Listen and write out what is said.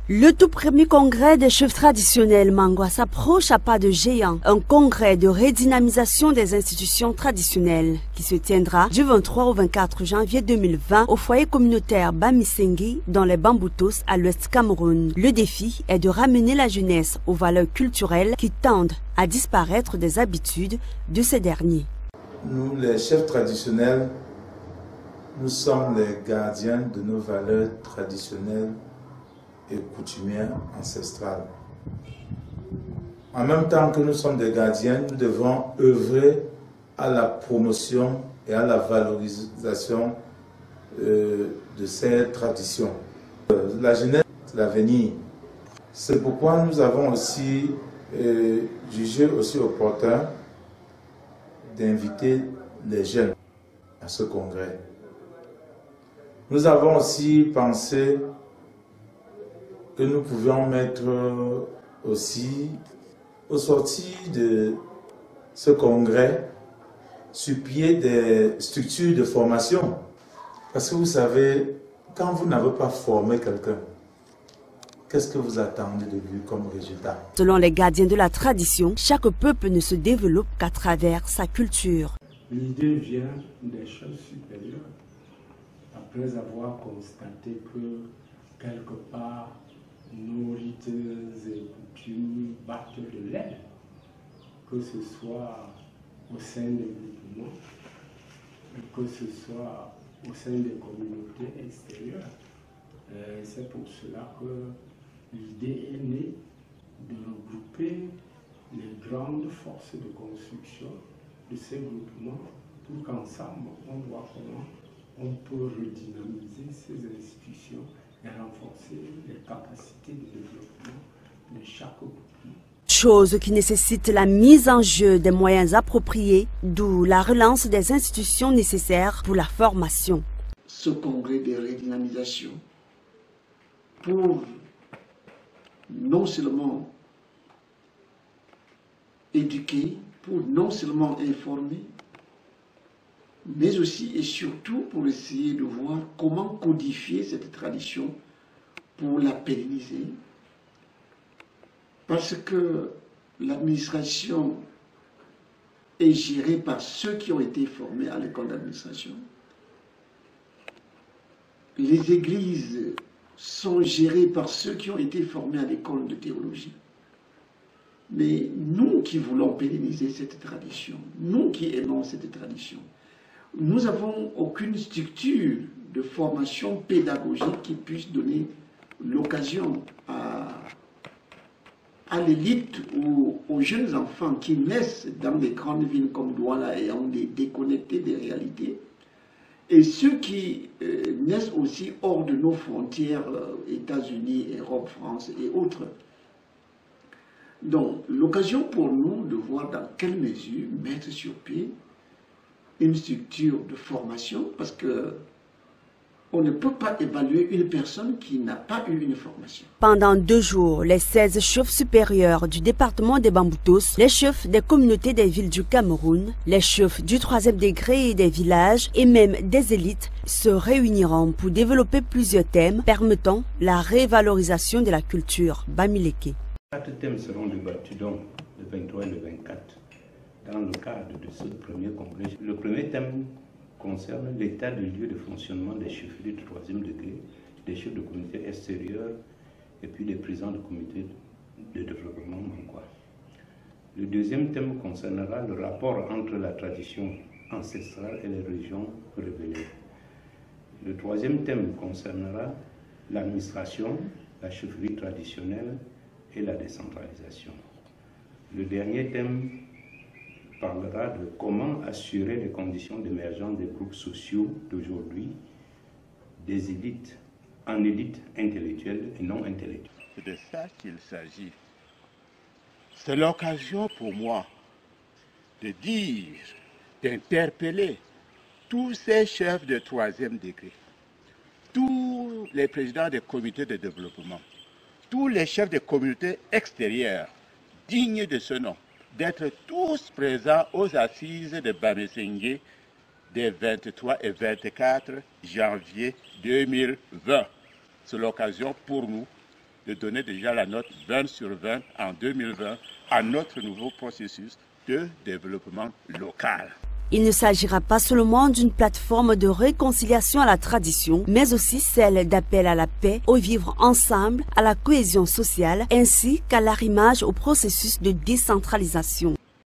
Le tout premier congrès des chefs traditionnels Mangwa s'approche à pas de géant, un congrès de redynamisation des institutions traditionnelles qui se tiendra du 23 au 24 janvier 2020 au foyer communautaire Bamisengi dans les Bamboutos à l'ouest Cameroun. Le défi est de ramener la jeunesse aux valeurs culturelles qui tendent à disparaître des habitudes de ces derniers. Nous, les chefs traditionnels, nous sommes les gardiens de nos valeurs traditionnelles et coutumières ancestrales. En même temps que nous sommes des gardiens, nous devons œuvrer à la promotion et à la valorisation de ces traditions. La jeunesse, c'est l'avenir. C'est pourquoi nous avons aussi jugé aussi opportun d'inviter les jeunes à ce congrès. Nous avons aussi pensé que nous pouvions mettre aussi, au sortir de ce congrès, sur pied des structures de formation. Parce que vous savez, quand vous n'avez pas formé quelqu'un, qu'est-ce que vous attendez de lui comme résultat? Selon les gardiens de la tradition, chaque peuple ne se développe qu'à travers sa culture. L'idée vient des choses supérieures, après avoir constaté que quelque part, nos rites et coutumes battent de l'aile, que ce soit au sein des groupements, que ce soit au sein des communautés extérieures. C'est pour cela que l'idée est née de regrouper les grandes forces de construction de ces groupements pour qu'ensemble on voit comment on peut redynamiser ces institutions et renforcer les capacités de développement de chaque groupement. Chose qui nécessite la mise en jeu des moyens appropriés, d'où la relance des institutions nécessaires pour la formation. Ce congrès de redynamisation pour non seulement éduquer, pour non seulement informer, mais aussi et surtout pour essayer de voir comment codifier cette tradition pour la pérenniser. Parce que l'administration est gérée par ceux qui ont été formés à l'école d'administration. Les églises sont gérées par ceux qui ont été formés à l'école de théologie. Mais nous qui voulons pérenniser cette tradition, nous qui aimons cette tradition, nous n'avons aucune structure de formation pédagogique qui puisse donner l'occasion à l'élite ou aux jeunes enfants qui naissent dans des grandes villes comme Douala et ont déconnecté des réalités, et ceux qui naissent aussi hors de nos frontières, États-Unis, Europe, France et autres. Donc, l'occasion pour nous de voir dans quelle mesure mettre sur pied une structure de formation, parce que on ne peut pas évaluer une personne qui n'a pas eu une formation. Pendant 2 jours, les 16 chefs supérieurs du département des Bamboutos, les chefs des communautés des villes du Cameroun, les chefs du 3e degré et des villages et même des élites se réuniront pour développer plusieurs thèmes permettant la révalorisation de la culture bamileke. 4 thèmes seront débattus donc le 23 et le 24 dans le cadre de ce premier congrès. Le premier thème concerne l'état de lieu de fonctionnement des chefferies du 3e degré, des chefs de communauté extérieure et puis des présidents de comité de développement Mangwa. Le deuxième thème concernera le rapport entre la tradition ancestrale et les régions révélées. Le troisième thème concernera l'administration, la chefferie traditionnelle et la décentralisation. Le dernier thème parlera de comment assurer les conditions d'émergence des groupes sociaux d'aujourd'hui, des élites, en élites intellectuelles et non intellectuelles. C'est de ça qu'il s'agit. C'est l'occasion pour moi de dire, d'interpeller tous ces chefs de 3e degré, tous les présidents des comités de développement, tous les chefs de communautés extérieures, dignes de ce nom, d'être tous présents aux assises de Bamisengi des 23 et 24 janvier 2020. C'est l'occasion pour nous de donner déjà la note 20 sur 20 en 2020 à notre nouveau processus de développement local. Il ne s'agira pas seulement d'une plateforme de réconciliation à la tradition, mais aussi celle d'appel à la paix, au vivre ensemble, à la cohésion sociale, ainsi qu'à l'arrimage au processus de décentralisation.